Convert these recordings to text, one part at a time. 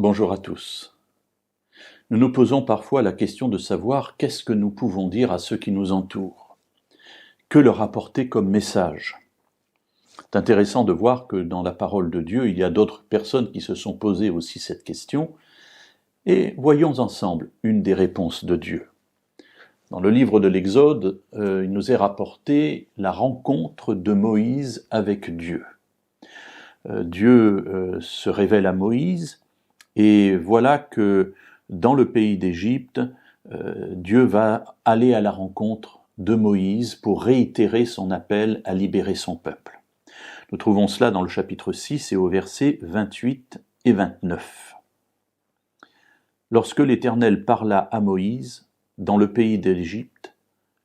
Bonjour à tous. Nous nous posons parfois la question de savoir qu'est-ce que nous pouvons dire à ceux qui nous entourent. Que leur apporter comme message? C'est intéressant de voir que dans la parole de Dieu, il y a d'autres personnes qui se sont posées aussi cette question. Et voyons ensemble une des réponses de Dieu. Dans le livre de l'Exode, il nous est rapporté la rencontre de Moïse avec Dieu. Dieu se révèle à Moïse, et voilà que dans le pays d'Égypte, Dieu va aller à la rencontre de Moïse pour réitérer son appel à libérer son peuple. Nous trouvons cela dans le chapitre 6 et au verset 28 et 29. Lorsque l'Éternel parla à Moïse dans le pays d'Égypte,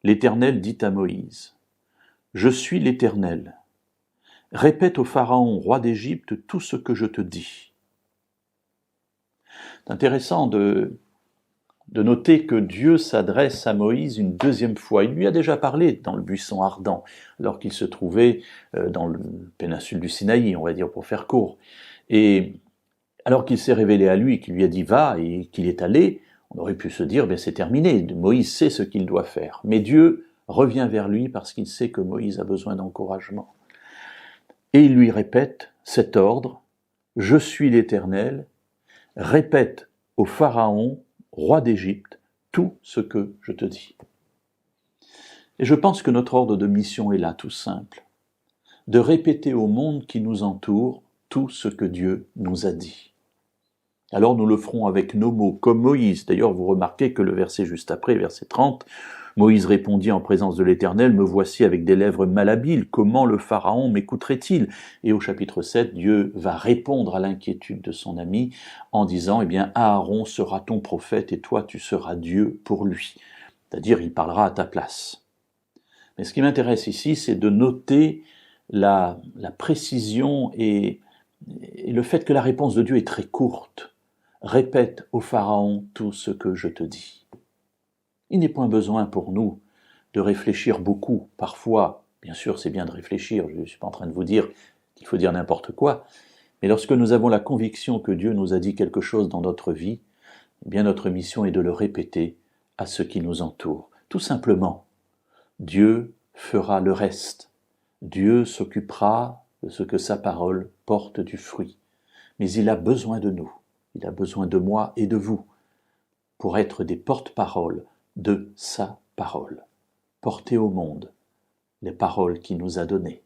l'Éternel dit à Moïse : « Je suis l'Éternel. Répète au Pharaon, roi d'Égypte, tout ce que je te dis. » C'est intéressant de noter que Dieu s'adresse à Moïse une deuxième fois. Il lui a déjà parlé dans le buisson ardent, alors qu'il se trouvait dans la péninsule du Sinaï, on va dire pour faire court. Et alors qu'il s'est révélé à lui, qu'il lui a dit « va » et qu'il est allé, on aurait pu se dire « c'est terminé, Moïse sait ce qu'il doit faire ». Mais Dieu revient vers lui parce qu'il sait que Moïse a besoin d'encouragement. Et il lui répète cet ordre « Je suis l'Éternel ». Répète au Pharaon, roi d'Égypte, tout ce que je te dis. Et je pense que notre ordre de mission est là, tout simple, de répéter au monde qui nous entoure tout ce que Dieu nous a dit. Alors nous le ferons avec nos mots, comme Moïse. D'ailleurs, vous remarquez que le verset juste après, verset 30, Moïse répondit en présence de l'Éternel, « Me voici avec des lèvres malhabiles, comment le Pharaon m'écouterait-il » Et au chapitre 7, Dieu va répondre à l'inquiétude de son ami en disant, « Eh bien, Aaron sera ton prophète et toi tu seras Dieu pour lui. » C'est-à-dire, il parlera à ta place. Mais ce qui m'intéresse ici, c'est de noter la précision et le fait que la réponse de Dieu est très courte. « Répète au Pharaon tout ce que je te dis. » Il n'est point besoin pour nous de réfléchir beaucoup. Parfois, bien sûr, c'est bien de réfléchir, je ne suis pas en train de vous dire qu'il faut dire n'importe quoi, mais lorsque nous avons la conviction que Dieu nous a dit quelque chose dans notre vie, eh bien notre mission est de le répéter à ceux qui nous entourent. Tout simplement, Dieu fera le reste. Dieu s'occupera de ce que sa parole porte du fruit. Mais il a besoin de nous, il a besoin de moi et de vous, pour être des porte-paroles de sa parole. Porter au monde les paroles qu'il nous a données.